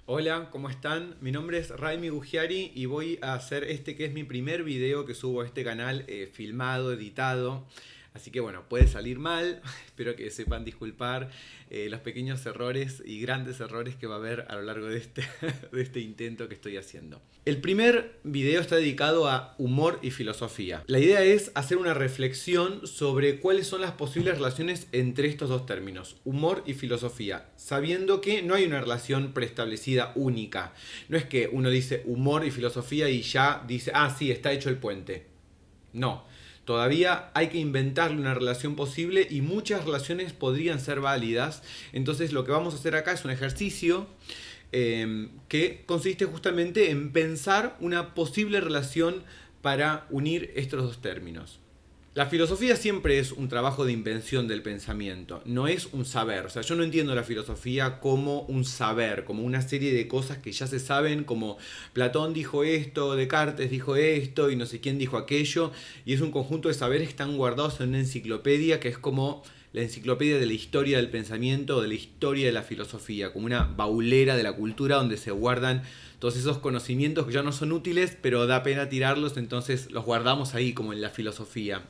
Hola, ¿cómo están? Mi nombre es Raimi Gugiari y voy a hacer este que es mi primer video que subo a este canal filmado, editado. Así que bueno, puede salir mal, espero que sepan disculpar los pequeños errores y grandes errores que va a haber a lo largo de de este intento que estoy haciendo. El primer video está dedicado a humor y filosofía. La idea es hacer una reflexión sobre cuáles son las posibles relaciones entre estos dos términos, humor y filosofía, sabiendo que no hay una relación preestablecida única. No es que uno dice humor y filosofía y ya dice, ah, sí, está hecho el puente. No, todavía hay que inventarle una relación posible y muchas relaciones podrían ser válidas. Entonces lo que vamos a hacer acá es un ejercicio que consiste justamente en pensar una posible relación para unir estos dos términos. La filosofía siempre es un trabajo de invención del pensamiento, no es un saber. O sea, yo no entiendo la filosofía como un saber, como una serie de cosas que ya se saben, como Platón dijo esto, Descartes dijo esto y no sé quién dijo aquello, y es un conjunto de saberes que están guardados en una enciclopedia que es como la enciclopedia de la historia del pensamiento o de la historia de la filosofía, como una baulera de la cultura donde se guardan todos esos conocimientos que ya no son útiles, pero da pena tirarlos, entonces los guardamos ahí como en la filosofía.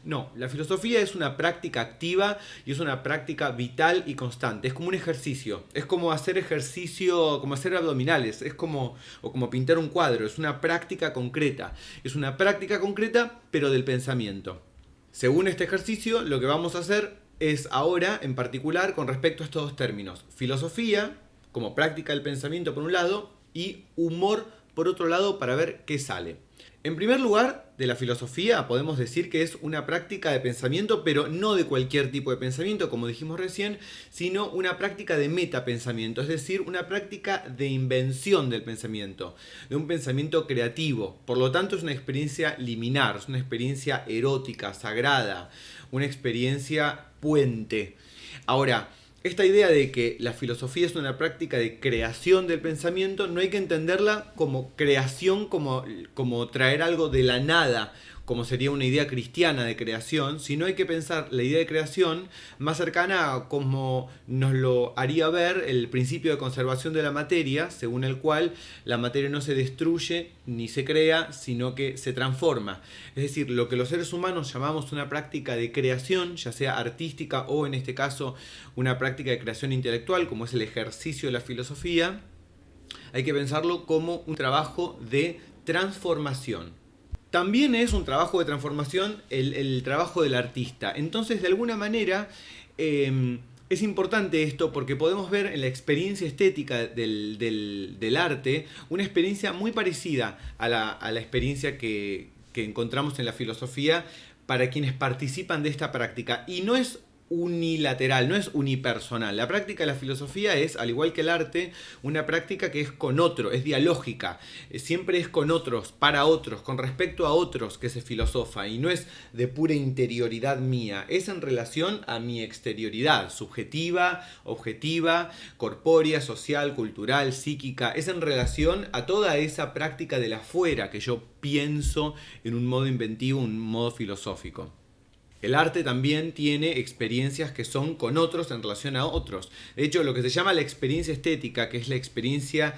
No, la filosofía es una práctica activa y es una práctica vital y constante. Es como un ejercicio, es como hacer ejercicio, como hacer abdominales, es como, o como pintar un cuadro, es una práctica concreta. Es una práctica concreta, pero del pensamiento. Según este ejercicio, lo que vamos a hacer es ahora, en particular, con respecto a estos dos términos, filosofía, como práctica del pensamiento por un lado, y humor por otro lado, para ver qué sale. En primer lugar, de la filosofía podemos decir que es una práctica de pensamiento, pero no de cualquier tipo de pensamiento, como dijimos recién, sino una práctica de metapensamiento, es decir, una práctica de invención del pensamiento, de un pensamiento creativo. Por lo tanto, es una experiencia liminar, es una experiencia erótica, sagrada, una experiencia puente. Ahora, esta idea de que la filosofía es una práctica de creación del pensamiento, no hay que entenderla como creación, como traer algo de la nada, como sería una idea cristiana de creación, sino hay que pensar la idea de creación más cercana a como nos lo haría ver el principio de conservación de la materia, según el cual la materia no se destruye ni se crea, sino que se transforma. Es decir, lo que los seres humanos llamamos una práctica de creación, ya sea artística o en este caso una práctica de creación intelectual, como es el ejercicio de la filosofía, hay que pensarlo como un trabajo de transformación. También es un trabajo de transformación el trabajo del artista. Entonces, de alguna manera, es importante esto porque podemos ver en la experiencia estética del arte una experiencia muy parecida a la experiencia que encontramos en la filosofía para quienes participan de esta práctica. Y no es unilateral, no es unipersonal. La práctica de la filosofía es, al igual que el arte, una práctica que es con otro, es dialógica, siempre es con otros, para otros, con respecto a otros que se filosofa y no es de pura interioridad mía, es en relación a mi exterioridad, subjetiva, objetiva, corpórea, social, cultural, psíquica, es en relación a toda esa práctica del afuera que yo pienso en un modo inventivo, un modo filosófico. El arte también tiene experiencias que son con otros en relación a otros. De hecho, lo que se llama la experiencia estética, que es la experiencia,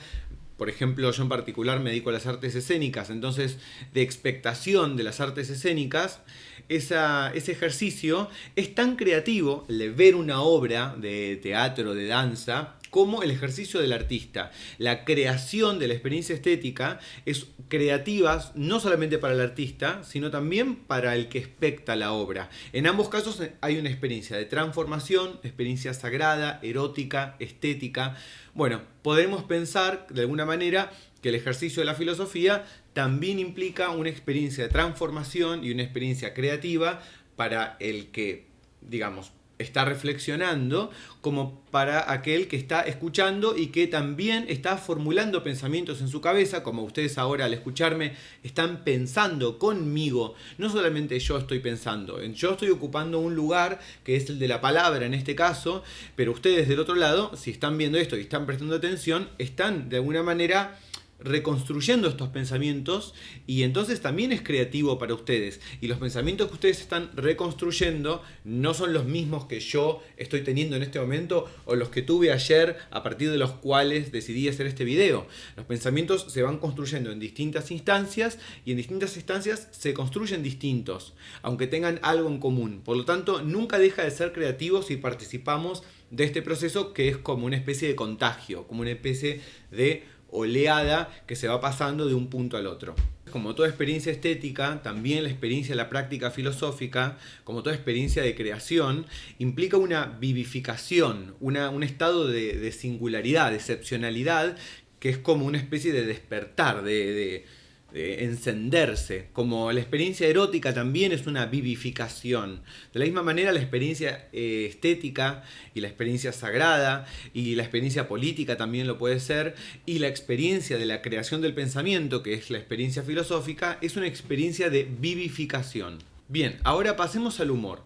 por ejemplo, yo en particular me dedico a las artes escénicas, entonces de expectación de las artes escénicas, ese ejercicio es tan creativo, el de ver una obra de teatro, de danza, como el ejercicio del artista. La creación de la experiencia estética es creativa no solamente para el artista, sino también para el que especta la obra. En ambos casos hay una experiencia de transformación, experiencia sagrada, erótica, estética. Bueno, podemos pensar de alguna manera que el ejercicio de la filosofía también implica una experiencia de transformación y una experiencia creativa para el que, digamos, está reflexionando, como para aquel que está escuchando y que también está formulando pensamientos en su cabeza, como ustedes ahora al escucharme están pensando conmigo. No solamente yo estoy pensando, yo estoy ocupando un lugar que es el de la palabra en este caso, pero ustedes del otro lado, si están viendo esto y están prestando atención, están de alguna manera reconstruyendo estos pensamientos y entonces también es creativo para ustedes. Y los pensamientos que ustedes están reconstruyendo no son los mismos que yo estoy teniendo en este momento o los que tuve ayer a partir de los cuales decidí hacer este video. Los pensamientos se van construyendo en distintas instancias y en distintas instancias se construyen distintos, aunque tengan algo en común. Por lo tanto, nunca deja de ser creativo si participamos de este proceso que es como una especie de contagio, como una especie de oleada que se va pasando de un punto al otro. Como toda experiencia estética, también la experiencia de la práctica filosófica, como toda experiencia de creación, implica una vivificación, un estado de singularidad, de excepcionalidad, que es como una especie de despertar, de encenderse. Como la experiencia erótica también es una vivificación. De la misma manera la experiencia estética y la experiencia sagrada y la experiencia política también lo puede ser, y la experiencia de la creación del pensamiento, que es la experiencia filosófica, es una experiencia de vivificación. Bien, ahora pasemos al humor.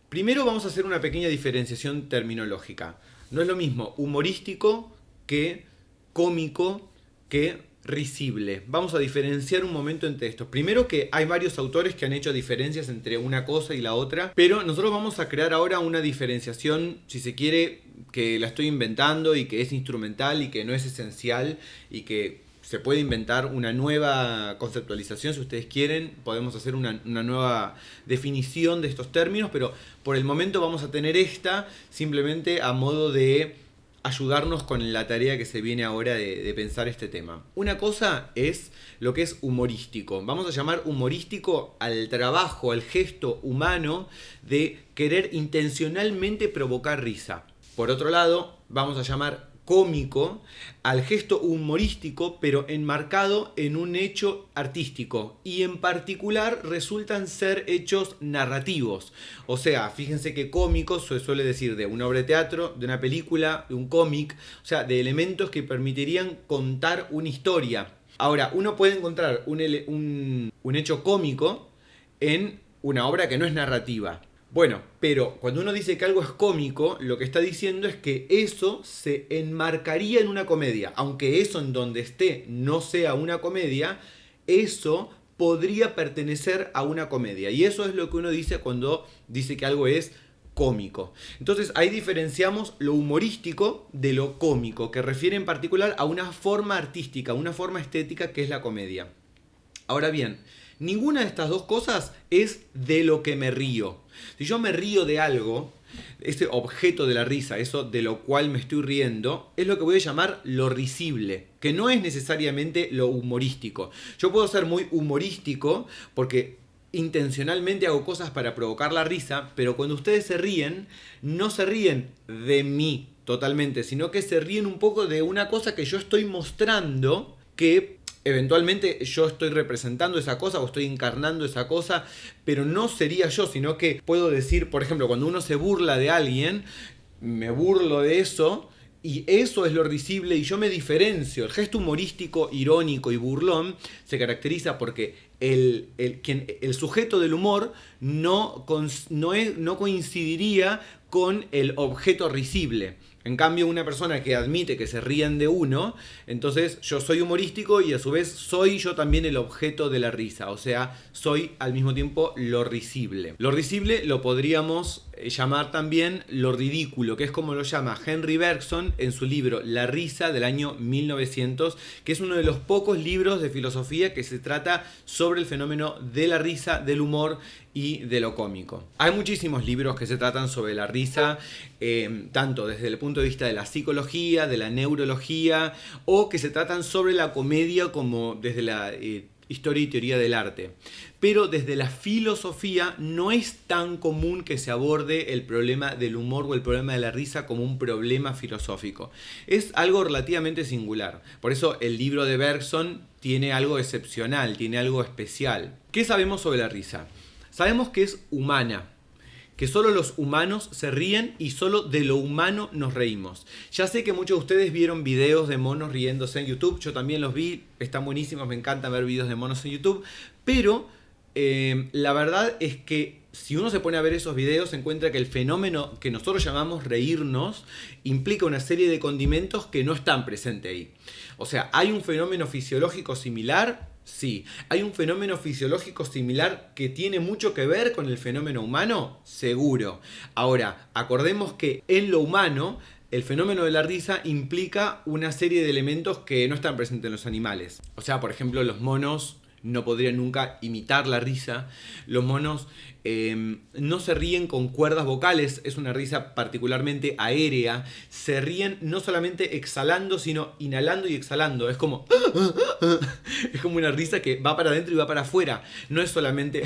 Primero vamos a hacer una pequeña diferenciación terminológica. No es lo mismo humorístico que cómico que risible. Vamos a diferenciar un momento entre estos. Primero, que hay varios autores que han hecho diferencias entre una cosa y la otra, pero nosotros vamos a crear ahora una diferenciación, si se quiere, que la estoy inventando y que es instrumental y que no es esencial y que se puede inventar una nueva conceptualización si ustedes quieren. Podemos hacer una nueva definición de estos términos, pero por el momento vamos a tener esta simplemente a modo de ayudarnos con la tarea que se viene ahora de pensar este tema. Una cosa es lo que es humorístico. Vamos a llamar humorístico al trabajo, al gesto humano de querer intencionalmente provocar risa. Por otro lado, vamos a llamar cómico al gesto humorístico, pero enmarcado en un hecho artístico, y en particular resultan ser hechos narrativos. O sea, fíjense que cómico se suele decir de una obra de teatro, de una película, de un cómic, o sea, de elementos que permitirían contar una historia. Ahora, uno puede encontrar un hecho cómico en una obra que no es narrativa. Bueno, pero cuando uno dice que algo es cómico, lo que está diciendo es que eso se enmarcaría en una comedia. Aunque eso en donde esté no sea una comedia, eso podría pertenecer a una comedia. Y eso es lo que uno dice cuando dice que algo es cómico. Entonces ahí diferenciamos lo humorístico de lo cómico, que refiere en particular a una forma artística, una forma estética que es la comedia. Ahora bien, ninguna de estas dos cosas es de lo que me río. Si yo me río de algo, ese objeto de la risa, eso de lo cual me estoy riendo, es lo que voy a llamar lo risible, que no es necesariamente lo humorístico. Yo puedo ser muy humorístico porque intencionalmente hago cosas para provocar la risa, pero cuando ustedes se ríen, no se ríen de mí totalmente, sino que se ríen un poco de una cosa que yo estoy mostrando, que eventualmente yo estoy representando esa cosa o estoy encarnando esa cosa, pero no sería yo, sino que puedo decir, por ejemplo, cuando uno se burla de alguien, me burlo de eso, y eso es lo risible, y yo me diferencio. El gesto humorístico, irónico y burlón se caracteriza porque el sujeto del humor no coincidiría con el objeto risible. En cambio, una persona que admite que se ríen de uno, entonces yo soy humorístico y a su vez soy yo también el objeto de la risa. O sea, soy al mismo tiempo lo risible. Lo risible lo podríamos llamar también lo ridículo, que es como lo llama Henry Bergson en su libro La risa del año 1900, que es uno de los pocos libros de filosofía que se trata sobre el fenómeno de la risa, del humor y de lo cómico. Hay muchísimos libros que se tratan sobre la risa, tanto desde el punto de vista de la psicología, de la neurología, o que se tratan sobre la comedia como desde la historia y teoría del arte. Pero desde la filosofía no es tan común que se aborde el problema del humor o el problema de la risa como un problema filosófico. Es algo relativamente singular. Por eso el libro de Bergson tiene algo excepcional, tiene algo especial. ¿Qué sabemos sobre la risa? Sabemos que es humana, que solo los humanos se ríen y solo de lo humano nos reímos. Ya sé que muchos de ustedes vieron videos de monos riéndose en YouTube, yo también los vi, están buenísimos, me encanta ver videos de monos en YouTube, pero la verdad es que si uno se pone a ver esos videos, se encuentra que el fenómeno que nosotros llamamos reírnos implica una serie de condimentos que no están presentes ahí. O sea, ¿hay un fenómeno fisiológico similar? Sí. ¿Hay un fenómeno fisiológico similar que tiene mucho que ver con el fenómeno humano? Seguro. Ahora, acordemos que en lo humano el fenómeno de la risa implica una serie de elementos que no están presentes en los animales. O sea, por ejemplo, los monos no podrían nunca imitar la risa. Los monos no se ríen con cuerdas vocales, es una risa particularmente aérea. Se ríen no solamente exhalando, sino inhalando y exhalando. Es como es como una risa que va para adentro y va para afuera. No es solamente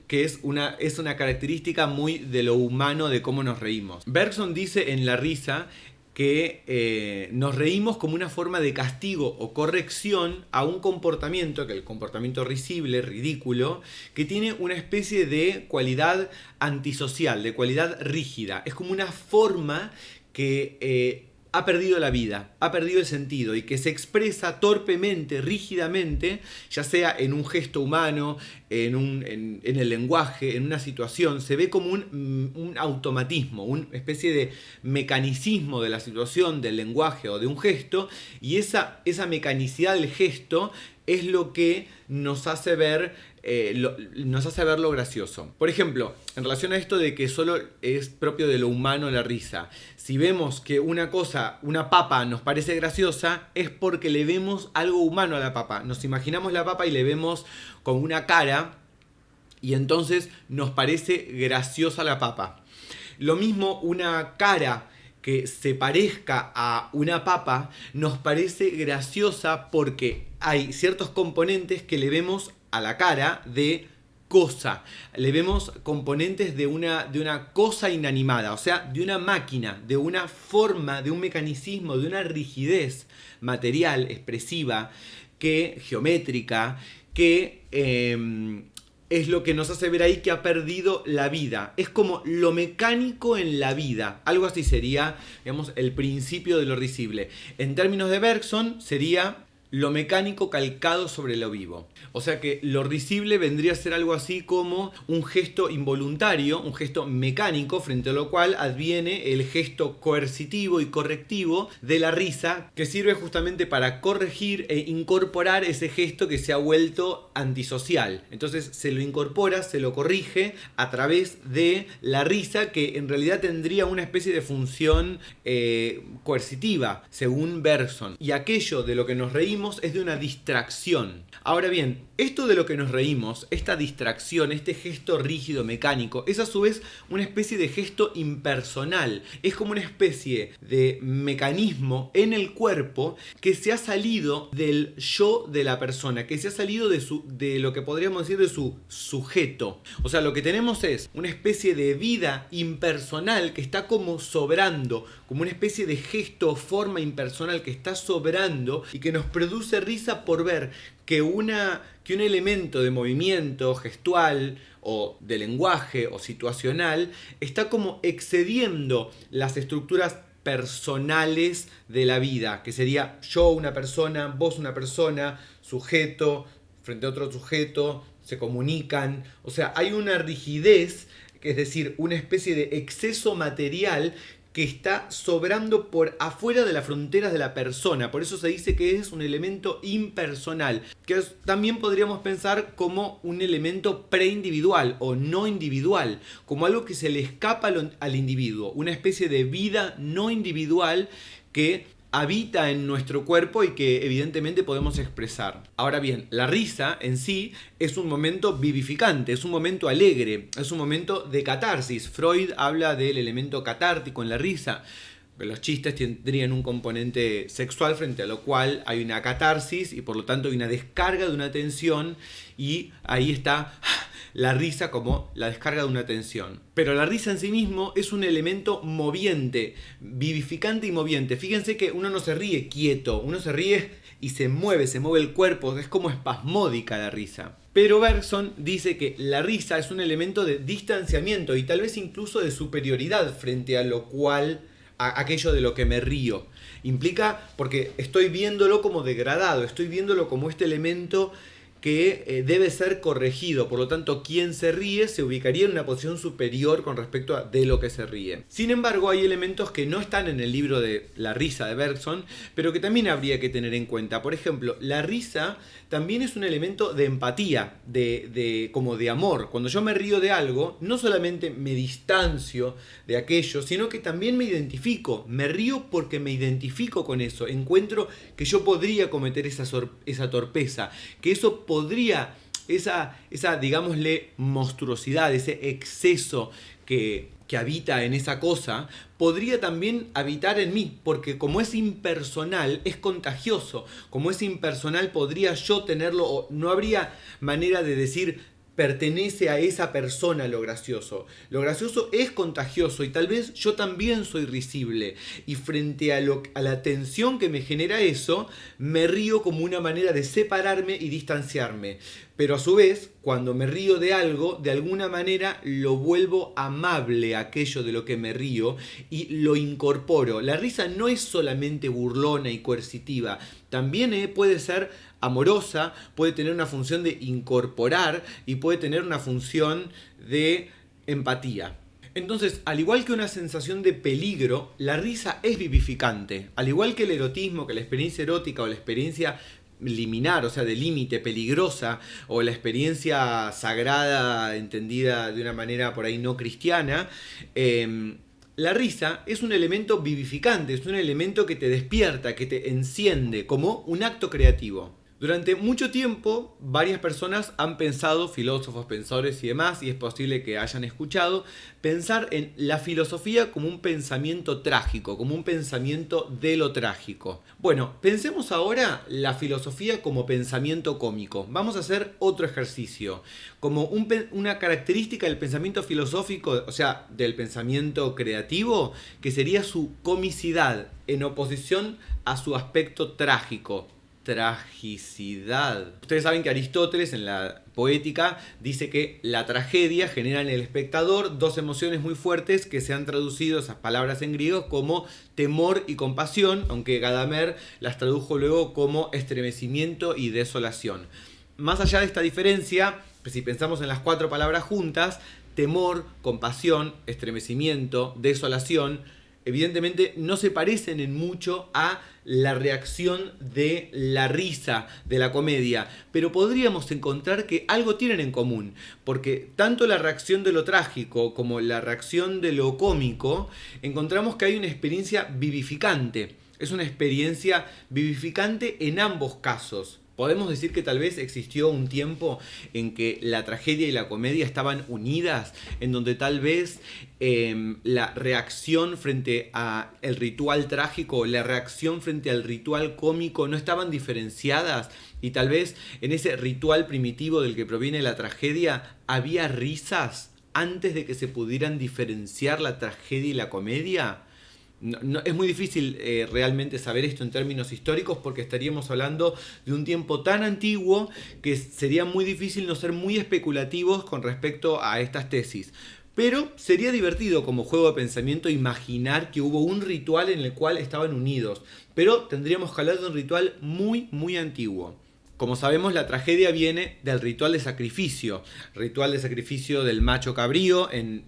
que es una característica muy de lo humano, de cómo nos reímos. Bergson dice en La risa que nos reímos como una forma de castigo o corrección a un comportamiento, que el comportamiento risible, ridículo, que tiene una especie de cualidad antisocial, de cualidad rígida. Es como una forma que ha perdido la vida, ha perdido el sentido y que se expresa torpemente, rígidamente, ya sea en un gesto humano, en el lenguaje, en una situación. Se ve como un automatismo, una especie de mecanicismo de la situación, del lenguaje o de un gesto, y esa mecanicidad del gesto es lo que nos hace ver lo gracioso. Por ejemplo, en relación a esto de que solo es propio de lo humano la risa, si vemos que una papa nos parece graciosa, es porque le vemos algo humano a la papa. Nos imaginamos la papa y le vemos con una cara y entonces nos parece graciosa la papa. Lo mismo, una cara que se parezca a una papa nos parece graciosa porque hay ciertos componentes que le vemos a la cara de cosa. Le vemos componentes de una cosa inanimada, o sea, de una máquina, de una forma, de un mecanicismo, de una rigidez material, expresiva, geométrica, que es lo que nos hace ver ahí que ha perdido la vida. Es como lo mecánico en la vida. Algo así sería, digamos, el principio de lo risible. En términos de Bergson, sería lo mecánico calcado sobre lo vivo. O sea que lo risible vendría a ser algo así como un gesto involuntario, un gesto mecánico, frente a lo cual adviene el gesto coercitivo y correctivo de la risa, que sirve justamente para corregir e incorporar ese gesto que se ha vuelto antisocial. Entonces se lo incorpora, se lo corrige a través de la risa, que en realidad tendría una especie de función coercitiva, según Bergson. Y aquello de lo que nos reímos es de una distracción. Ahora bien, esto de lo que nos reímos, esta distracción, este gesto rígido mecánico, es a su vez una especie de gesto impersonal. Es como una especie de mecanismo en el cuerpo que se ha salido del yo de la persona, que se ha salido de lo que podríamos decir de su sujeto. O sea, lo que tenemos es una especie de vida impersonal que está como sobrando, como una especie de gesto o forma impersonal que está sobrando y que nos produce risa por ver que un elemento de movimiento gestual o de lenguaje o situacional está como excediendo las estructuras personales de la vida, que sería yo una persona, vos una persona, sujeto frente a otro sujeto, se comunican. O sea, hay una rigidez, es decir, una especie de exceso material que está sobrando por afuera de las fronteras de la persona. Por eso se dice que es un elemento impersonal, que también podríamos pensar como un elemento preindividual o no individual, como algo que se le escapa al individuo, una especie de vida no individual que habita en nuestro cuerpo y que evidentemente podemos expresar. Ahora bien, la risa en sí es un momento vivificante, es un momento alegre, es un momento de catarsis. Freud habla del elemento catártico en la risa. Los chistes tendrían un componente sexual, frente a lo cual hay una catarsis y por lo tanto hay una descarga de una tensión, y ahí está la risa como la descarga de una tensión. Pero la risa en sí mismo es un elemento moviente, vivificante y moviente. Fíjense que uno no se ríe quieto, uno se ríe y se mueve el cuerpo, es como espasmódica la risa. Pero Bergson dice que la risa es un elemento de distanciamiento y tal vez incluso de superioridad frente a lo cual, a aquello de lo que me río. Implica, porque estoy viéndolo como degradado, estoy viéndolo como este elemento que debe ser corregido. Por lo tanto, quien se ríe se ubicaría en una posición superior con respecto a de lo que se ríe. Sin embargo, hay elementos que no están en el libro de La risa de Bergson, pero que también habría que tener en cuenta. Por ejemplo, la risa también es un elemento de empatía, como de amor. Cuando yo me río de algo, no solamente me distancio de aquello, sino que también me identifico. Me río porque me identifico con eso. Encuentro que yo podría cometer esa torpeza, que eso podría, esa digámosle, monstruosidad, ese exceso que habita en esa cosa, podría también habitar en mí, porque como es impersonal, es contagioso. Como es impersonal, podría yo tenerlo, o no habría manera de decir pertenece a esa persona lo gracioso. Lo gracioso es contagioso y tal vez yo también soy risible. Y frente a la tensión que me genera eso, me río como una manera de separarme y distanciarme. Pero a su vez, cuando me río de algo, de alguna manera lo vuelvo amable aquello de lo que me río y lo incorporo. La risa no es solamente burlona y coercitiva, también puede ser amorosa, puede tener una función de incorporar y puede tener una función de empatía. Entonces, al igual que una sensación de peligro, la risa es vivificante. Al igual que el erotismo, que la experiencia erótica o la experiencia liminar, o sea, de límite, peligrosa, o la experiencia sagrada, entendida de una manera por ahí no cristiana, la risa es un elemento vivificante, es un elemento que te despierta, que te enciende, como un acto creativo. Durante mucho tiempo, varias personas han pensado, filósofos, pensadores y demás, y es posible que hayan escuchado, pensar en la filosofía como un pensamiento trágico, como un pensamiento de lo trágico. Bueno, pensemos ahora la filosofía como pensamiento cómico. Vamos a hacer otro ejercicio. Como una característica del pensamiento filosófico, o sea, del pensamiento creativo, que sería su comicidad en oposición a su aspecto trágico. Tragicidad. Ustedes saben que Aristóteles en la Poética dice que la tragedia genera en el espectador dos emociones muy fuertes que se han traducido esas palabras en griego como temor y compasión, aunque Gadamer las tradujo luego como estremecimiento y desolación. Más allá de esta diferencia, pues si pensamos en las cuatro palabras juntas, temor, compasión, estremecimiento, desolación, evidentemente no se parecen en mucho a la reacción de la risa de la comedia, pero podríamos encontrar que algo tienen en común, porque tanto la reacción de lo trágico como la reacción de lo cómico, encontramos que hay una experiencia vivificante. Es una experiencia vivificante en ambos casos. Podemos decir que tal vez existió un tiempo en que la tragedia y la comedia estaban unidas, en donde tal vez la reacción frente al ritual trágico, la reacción frente al ritual cómico no estaban diferenciadas y tal vez en ese ritual primitivo del que proviene la tragedia había risas antes de que se pudieran diferenciar la tragedia y la comedia. Es muy difícil realmente saber esto en términos históricos porque estaríamos hablando de un tiempo tan antiguo que sería muy difícil no ser muy especulativos con respecto a estas tesis. Pero sería divertido como juego de pensamiento imaginar que hubo un ritual en el cual estaban unidos. Pero tendríamos que hablar de un ritual muy, muy antiguo. Como sabemos, la tragedia viene del ritual de sacrificio del macho cabrío, en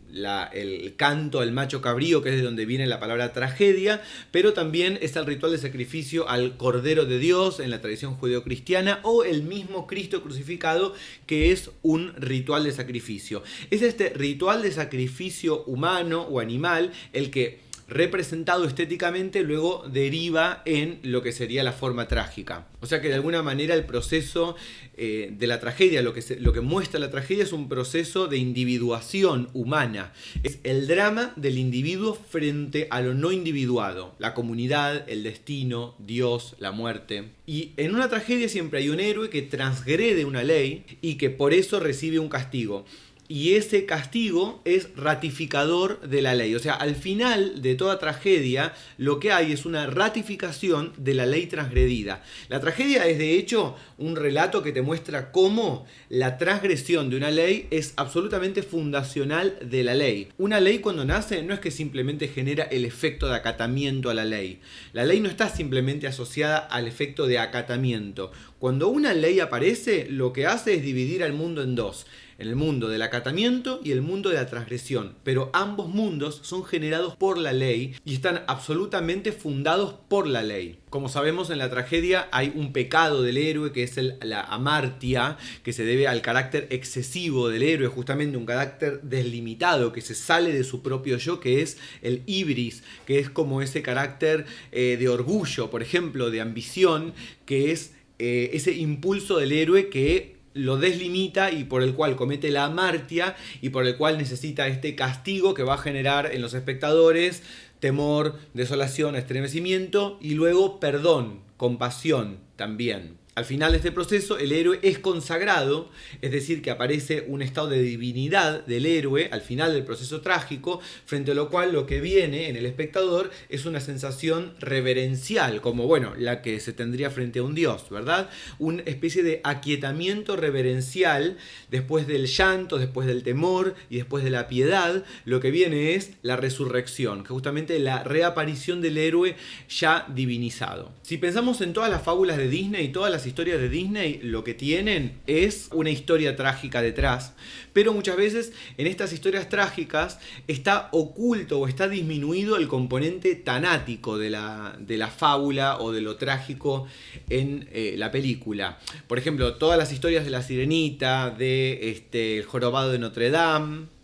el canto al macho cabrío, que es de donde viene la palabra tragedia, pero también es el ritual de sacrificio al Cordero de Dios en la tradición judeocristiana, o el mismo Cristo crucificado, que es un ritual de sacrificio. Es este ritual de sacrificio humano o animal el que, representado estéticamente, luego deriva en lo que sería la forma trágica. O sea que de alguna manera el proceso de la tragedia, lo que muestra la tragedia es un proceso de individuación humana. Es el drama del individuo frente a lo no individuado, la comunidad, el destino, Dios, la muerte. Y en una tragedia siempre hay un héroe que transgrede una ley y que por eso recibe un castigo. y ese castigo es ratificador de la ley. O sea, al final de toda tragedia lo que hay es una ratificación de la ley transgredida. La tragedia es de hecho un relato que te muestra cómo la transgresión de una ley es absolutamente fundacional de la ley. Una ley cuando nace no es que simplemente genera el efecto de acatamiento a la ley. La ley no está simplemente asociada al efecto de acatamiento. Cuando una ley aparece, lo que hace es dividir al mundo en dos. En el mundo del acatamiento y el mundo de la transgresión. Pero ambos mundos son generados por la ley y están absolutamente fundados por la ley. Como sabemos, en la tragedia hay un pecado del héroe que es la amartia, que se debe al carácter excesivo del héroe, justamente un carácter deslimitado que se sale de su propio yo, que es el ibris, que es como ese carácter de orgullo, por ejemplo, de ambición, que es ese impulso del héroe que lo deslimita y por el cual comete la amartia y por el cual necesita este castigo que va a generar en los espectadores temor, desolación, estremecimiento y luego perdón, compasión también. Al final de este proceso el héroe es consagrado, es decir que aparece un estado de divinidad del héroe al final del proceso trágico, frente a lo cual lo que viene en el espectador es una sensación reverencial, como bueno, la que se tendría frente a un dios, ¿verdad? Una especie de aquietamiento reverencial después del llanto, después del temor y después de la piedad, lo que viene es la resurrección, que justamente la reaparición del héroe ya divinizado. Si pensamos en todas las fábulas de Disney y todas las historias de Disney, lo que tienen es una historia trágica detrás, pero muchas veces en estas historias trágicas está oculto o está disminuido el componente tanático de la fábula o de lo trágico en la película. Por ejemplo, todas las historias de La Sirenita, de El Jorobado de Notre Dame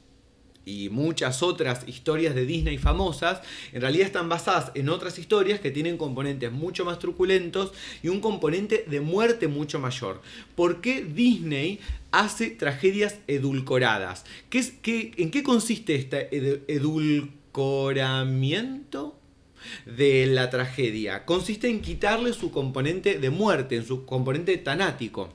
y muchas otras historias de Disney famosas, en realidad están basadas en otras historias que tienen componentes mucho más truculentos y un componente de muerte mucho mayor. ¿Por qué Disney hace tragedias edulcoradas? ¿En qué consiste este edulcoramiento de la tragedia? Consiste en quitarle su componente de muerte, en su componente tanático.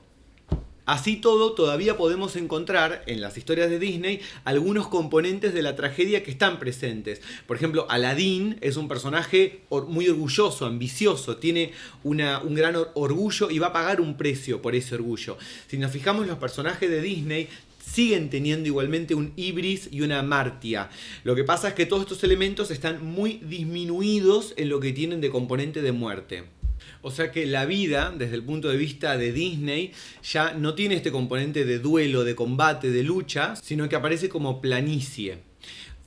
Así todo, todavía podemos encontrar en las historias de Disney algunos componentes de la tragedia que están presentes. Por ejemplo, Aladín es un personaje muy orgulloso, ambicioso, tiene un gran orgullo y va a pagar un precio por ese orgullo. Si nos fijamos, los personajes de Disney siguen teniendo igualmente un ibris y una amartia. Lo que pasa es que todos estos elementos están muy disminuidos en lo que tienen de componente de muerte. O sea que la vida, desde el punto de vista de Disney, ya no tiene este componente de duelo, de combate, de lucha, sino que aparece como planicie.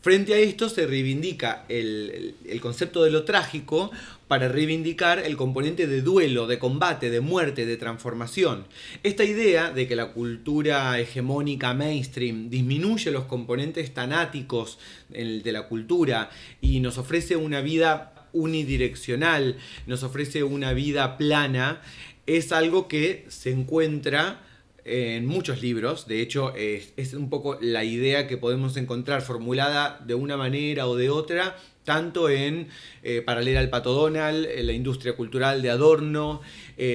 Frente a esto se reivindica el concepto de lo trágico para reivindicar el componente de duelo, de combate, de muerte, de transformación. Esta idea de que la cultura hegemónica mainstream disminuye los componentes tanáticos de la cultura y nos ofrece una vida unidireccional, nos ofrece una vida plana, es algo que se encuentra en muchos libros. De hecho, es un poco la idea que podemos encontrar formulada de una manera o de otra, tanto en Para leer al Pato Donald, en la industria cultural de Adorno,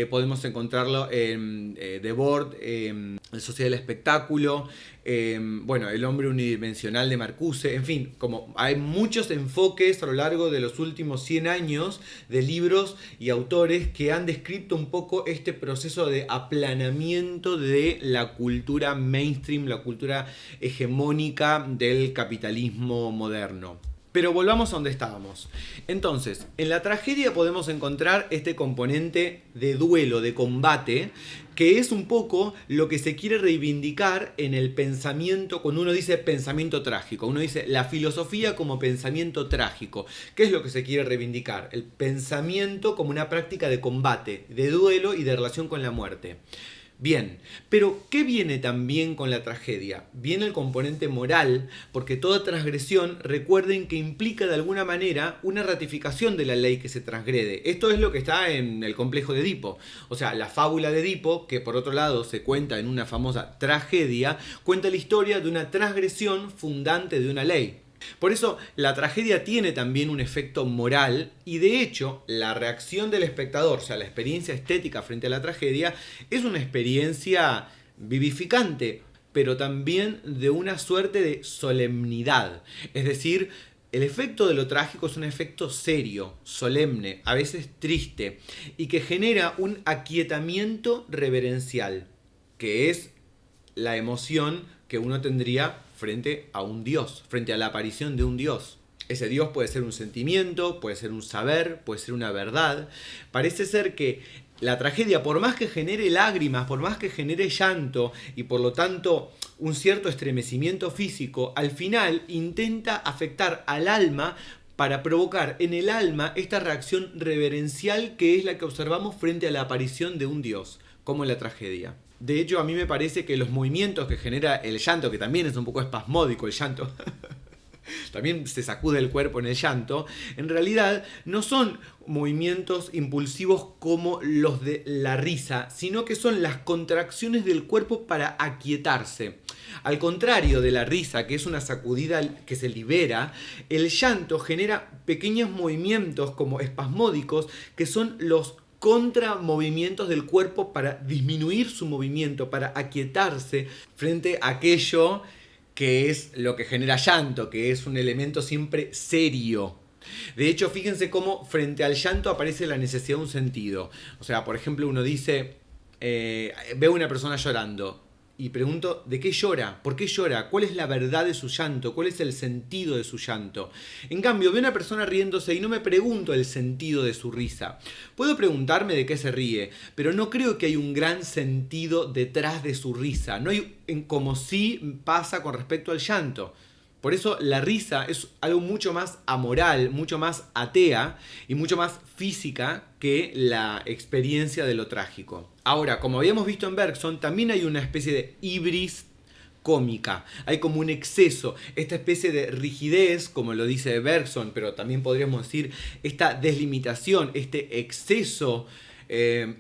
podemos encontrarlo en Debord, El Sociedad del Espectáculo, El hombre unidimensional de Marcuse, en fin, como hay muchos enfoques a lo largo de los últimos 100 años de libros y autores que han descrito un poco este proceso de aplanamiento de la cultura mainstream, la cultura hegemónica del capitalismo moderno. Pero volvamos a donde estábamos. Entonces, en la tragedia podemos encontrar este componente de duelo, de combate, que es un poco lo que se quiere reivindicar en el pensamiento, cuando uno dice pensamiento trágico. Uno dice la filosofía como pensamiento trágico. ¿Qué es lo que se quiere reivindicar? El pensamiento como una práctica de combate, de duelo y de relación con la muerte. Bien, pero ¿qué viene también con la tragedia? Viene el componente moral, porque toda transgresión, recuerden que implica de alguna manera una ratificación de la ley que se transgrede. Esto es lo que está en el complejo de Edipo. O sea, la fábula de Edipo, que por otro lado se cuenta en una famosa tragedia, cuenta la historia de una transgresión fundante de una ley. Por eso la tragedia tiene también un efecto moral y de hecho la reacción del espectador, o sea, la experiencia estética frente a la tragedia, es una experiencia vivificante. pero también de una suerte de solemnidad. Es decir, el efecto de lo trágico es un efecto serio, solemne, a veces triste, y que genera un aquietamiento reverencial, que es la emoción que uno tendría frente a un Dios, frente a la aparición de un Dios. Ese Dios puede ser un sentimiento, puede ser un saber, puede ser una verdad. Parece ser que la tragedia, por más que genere lágrimas, por más que genere llanto y por lo tanto un cierto estremecimiento físico, al final intenta afectar al alma para provocar en el alma esta reacción reverencial que es la que observamos frente a la aparición de un Dios, como en la tragedia. De hecho, a mí me parece que los movimientos que genera el llanto, que también es un poco espasmódico el llanto, también se sacude el cuerpo en el llanto, en realidad no son movimientos impulsivos como los de la risa, sino que son las contracciones del cuerpo para aquietarse. Al contrario de la risa, que es una sacudida que se libera, el llanto genera pequeños movimientos como espasmódicos que son los contramovimientos del cuerpo para disminuir su movimiento, para aquietarse frente a aquello que es lo que genera llanto, que es un elemento siempre serio. De hecho, fíjense cómo frente al llanto aparece la necesidad de un sentido. O sea, por ejemplo, uno dice, veo a una persona llorando y pregunto, ¿de qué llora? ¿Por qué llora? ¿Cuál es la verdad de su llanto? ¿Cuál es el sentido de su llanto? En cambio, veo a una persona riéndose y no me pregunto el sentido de su risa. Puedo preguntarme de qué se ríe, pero no creo que hay un gran sentido detrás de su risa. No hay como sí pasa con respecto al llanto. Por eso la risa es algo mucho más amoral, mucho más atea y mucho más física que la experiencia de lo trágico. Ahora, como habíamos visto en Bergson, también hay una especie de ibris cómica. Hay como un exceso, esta especie de rigidez, como lo dice Bergson, pero también podríamos decir esta deslimitación, este exceso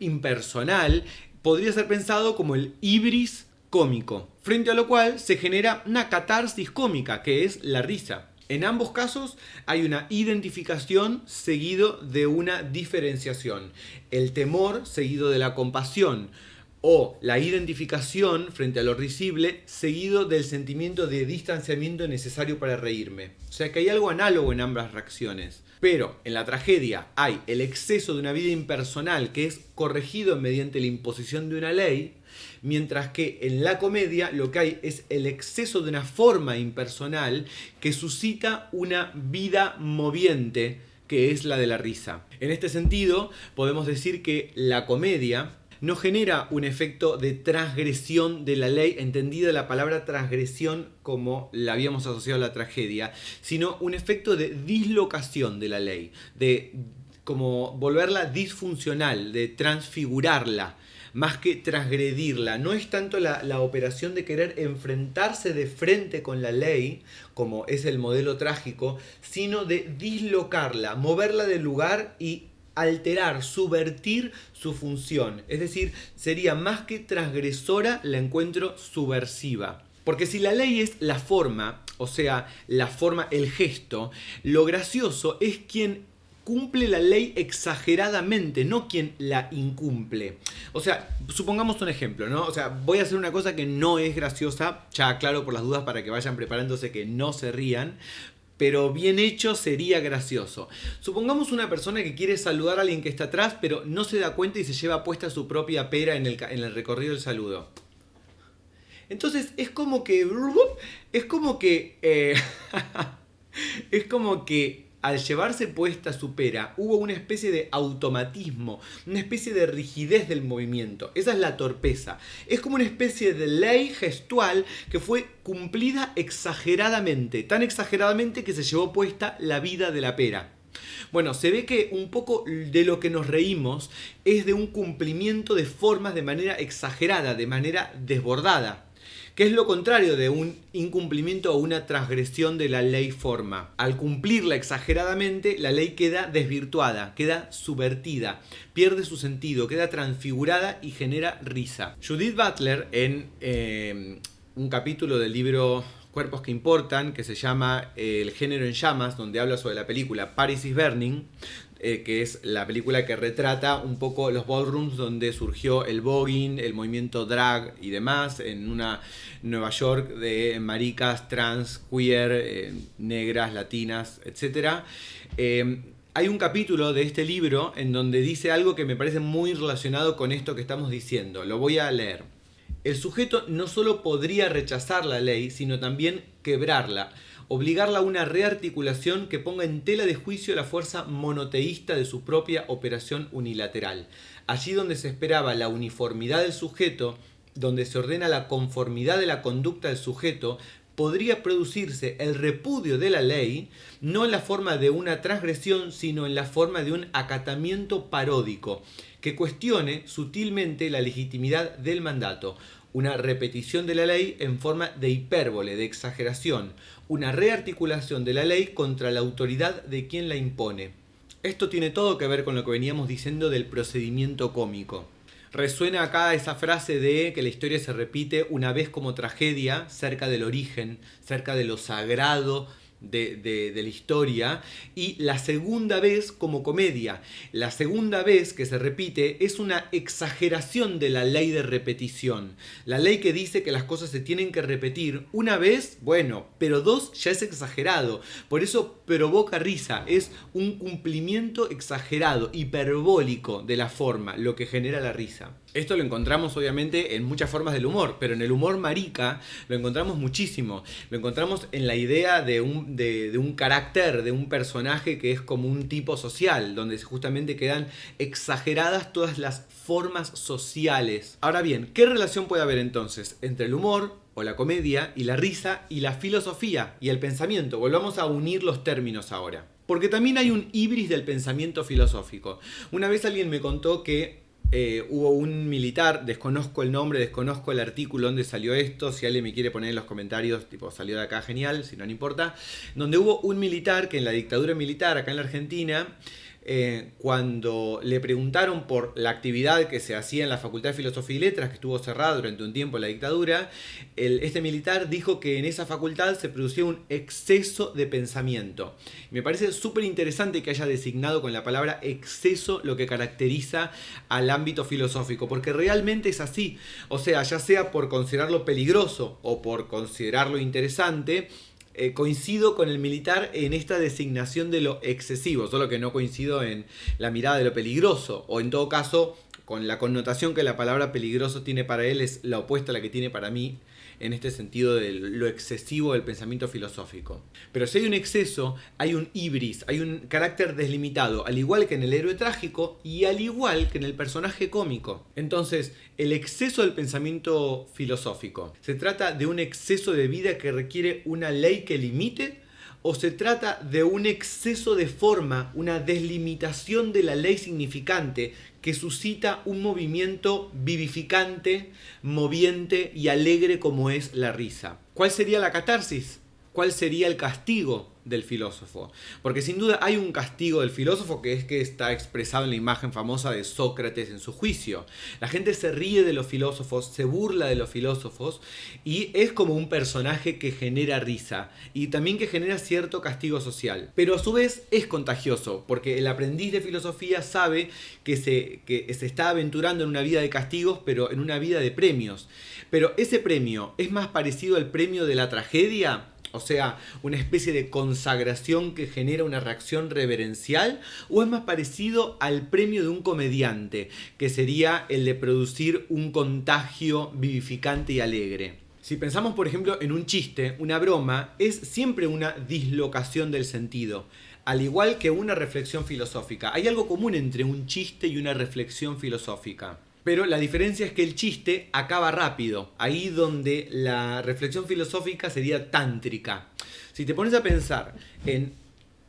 impersonal, podría ser pensado como el ibris cómico, frente a lo cual se genera una catarsis cómica, que es la risa. En ambos casos hay una identificación seguido de una diferenciación. El temor seguido de la compasión o la identificación frente a lo risible seguido del sentimiento de distanciamiento necesario para reírme. O sea que hay algo análogo en ambas reacciones. Pero en la tragedia hay el exceso de una vida impersonal que es corregido mediante la imposición de una ley, mientras que en la comedia lo que hay es el exceso de una forma impersonal que suscita una vida moviente, que es la de la risa. En este sentido, podemos decir que la comedia no genera un efecto de transgresión de la ley, entendida la palabra transgresión como la habíamos asociado a la tragedia, sino un efecto de dislocación de la ley, de como volverla disfuncional, de transfigurarla, más que transgredirla. No es tanto la operación de querer enfrentarse de frente con la ley, como es el modelo trágico, sino de dislocarla, moverla del lugar y alterar, subvertir su función. Es decir, sería más que transgresora, la encuentro subversiva. Porque si la ley es la forma, o sea, la forma, el gesto, lo gracioso es quien cumple la ley exageradamente, no quien la incumple. O sea, supongamos un ejemplo, ¿no? O sea, voy a hacer una cosa que no es graciosa, ya aclaro por las dudas para que vayan preparándose, que no se rían, pero bien hecho sería gracioso. Supongamos una persona que quiere saludar a alguien que está atrás, pero no se da cuenta y se lleva puesta su propia pera en el recorrido del saludo. Entonces es como que es como que al llevarse puesta su pera hubo una especie de automatismo, una especie de rigidez del movimiento. Esa es la torpeza. Es como una especie de ley gestual que fue cumplida exageradamente, tan exageradamente que se llevó puesta la vida de la pera. Bueno, se ve que un poco de lo que nos reímos es de un cumplimiento de formas de manera exagerada, de manera desbordada, que es lo contrario de un incumplimiento o una transgresión de la ley forma. Al cumplirla exageradamente, la ley queda desvirtuada, queda subvertida, pierde su sentido, queda transfigurada y genera risa. Judith Butler, en un capítulo del libro Cuerpos que Importan, que se llama El género en llamas, donde habla sobre la película Paris is Burning, que es la película que retrata un poco los ballrooms donde surgió el voguing, el movimiento drag y demás, en una Nueva York de maricas, trans, queer, negras, latinas, etc. Hay un capítulo de este libro en donde dice algo que me parece muy relacionado con esto que estamos diciendo. Lo voy a leer. El sujeto no solo podría rechazar la ley, sino también quebrarla, obligarla a una rearticulación que ponga en tela de juicio la fuerza monoteísta de su propia operación unilateral. Allí donde se esperaba la uniformidad del sujeto, donde se ordena la conformidad de la conducta del sujeto, podría producirse el repudio de la ley, no en la forma de una transgresión, sino en la forma de un acatamiento paródico, que cuestione sutilmente la legitimidad del mandato, una repetición de la ley en forma de hipérbole, de exageración, una rearticulación de la ley contra la autoridad de quien la impone. Esto tiene todo que ver con lo que veníamos diciendo del procedimiento cómico. Resuena acá esa frase de que la historia se repite una vez como tragedia, cerca del origen, cerca de lo sagrado de la historia, y la segunda vez como comedia. La segunda vez que se repite es una exageración de la ley de repetición. La ley que dice que las cosas se tienen que repetir una vez, bueno, pero dos ya es exagerado. Por eso provoca risa. Es un cumplimiento exagerado, hiperbólico de la forma, lo que genera la risa. Esto lo encontramos obviamente en muchas formas del humor, pero en el humor marica lo encontramos muchísimo. Lo encontramos en la idea de un carácter, de un personaje que es como un tipo social, donde justamente quedan exageradas todas las formas sociales. Ahora bien, ¿qué relación puede haber entonces entre el humor o la comedia y la risa y la filosofía y el pensamiento? Volvamos a unir los términos ahora. Porque también hay un híbris del pensamiento filosófico. Una vez alguien me contó que hubo un militar, desconozco el nombre, desconozco el artículo donde salió esto, si alguien me quiere poner en los comentarios, tipo salió de acá, genial, si no, no importa, donde hubo un militar que en la dictadura militar acá en la Argentina, cuando le preguntaron por la actividad que se hacía en la Facultad de Filosofía y Letras, que estuvo cerrada durante un tiempo en la dictadura, este militar dijo que en esa facultad se producía un exceso de pensamiento. Me parece súper interesante que haya designado con la palabra exceso lo que caracteriza al ámbito filosófico, porque realmente es así. O sea, ya sea por considerarlo peligroso o por considerarlo interesante, coincido con el militar en esta designación de lo excesivo, solo que no coincido en la mirada de lo peligroso, o en todo caso, con la connotación que la palabra peligroso tiene para él es la opuesta a la que tiene para mí, en este sentido de lo excesivo del pensamiento filosófico. Pero si hay un exceso, hay un híbris, hay un carácter deslimitado, al igual que en el héroe trágico y al igual que en el personaje cómico. Entonces, el exceso del pensamiento filosófico, ¿se trata de un exceso de vida que requiere una ley que limite? ¿O se trata de un exceso de forma, una deslimitación de la ley significante que suscita un movimiento vivificante, moviente y alegre como es la risa? ¿Cuál sería la catarsis? ¿Cuál sería el castigo del filósofo? Porque sin duda hay un castigo del filósofo que es que está expresado en la imagen famosa de Sócrates en su juicio. La gente se ríe de los filósofos, se burla de los filósofos y es como un personaje que genera risa y también que genera cierto castigo social. Pero a su vez es contagioso porque el aprendiz de filosofía sabe que se está aventurando en una vida de castigos, pero en una vida de premios. Pero ese premio es más parecido al premio de la tragedia, o sea, una especie de consagración que genera una reacción reverencial, o es más parecido al premio de un comediante, que sería el de producir un contagio vivificante y alegre. Si pensamos, por ejemplo, en un chiste, una broma es siempre una dislocación del sentido, al igual que una reflexión filosófica. Hay algo común entre un chiste y una reflexión filosófica. Pero la diferencia es que el chiste acaba rápido, ahí donde la reflexión filosófica sería tántrica. Si te pones a pensar en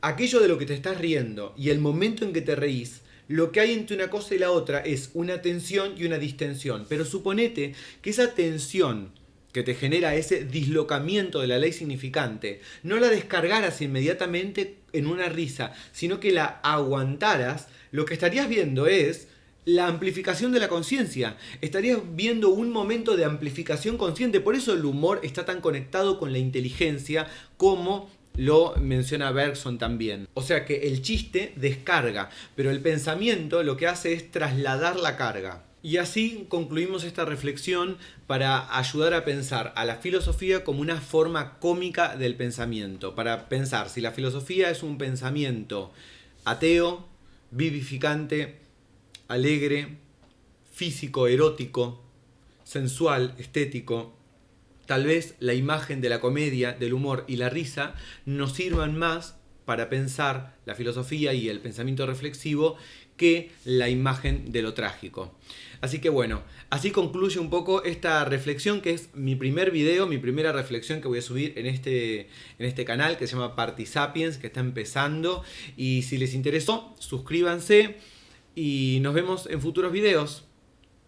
aquello de lo que te estás riendo y el momento en que te reís, lo que hay entre una cosa y la otra es una tensión y una distensión. Pero suponete que esa tensión que te genera ese dislocamiento de la ley significante, no la descargaras inmediatamente en una risa, sino que la aguantaras, lo que estarías viendo es la amplificación de la conciencia. Estarías viendo un momento de amplificación consciente. Por eso el humor está tan conectado con la inteligencia como lo menciona Bergson también. O sea que el chiste descarga, pero el pensamiento lo que hace es trasladar la carga. Y así concluimos esta reflexión para ayudar a pensar a la filosofía como una forma cómica del pensamiento. Para pensar si la filosofía es un pensamiento ateo, vivificante, alegre, físico, erótico, sensual, estético. Tal vez la imagen de la comedia, del humor y la risa nos sirvan más para pensar la filosofía y el pensamiento reflexivo que la imagen de lo trágico. Así que bueno, así concluye un poco esta reflexión, que es mi primer video, mi primera reflexión que voy a subir en este canal que se llama Partisapiens, que está empezando. Y si les interesó, suscríbanse y nos vemos en futuros videos.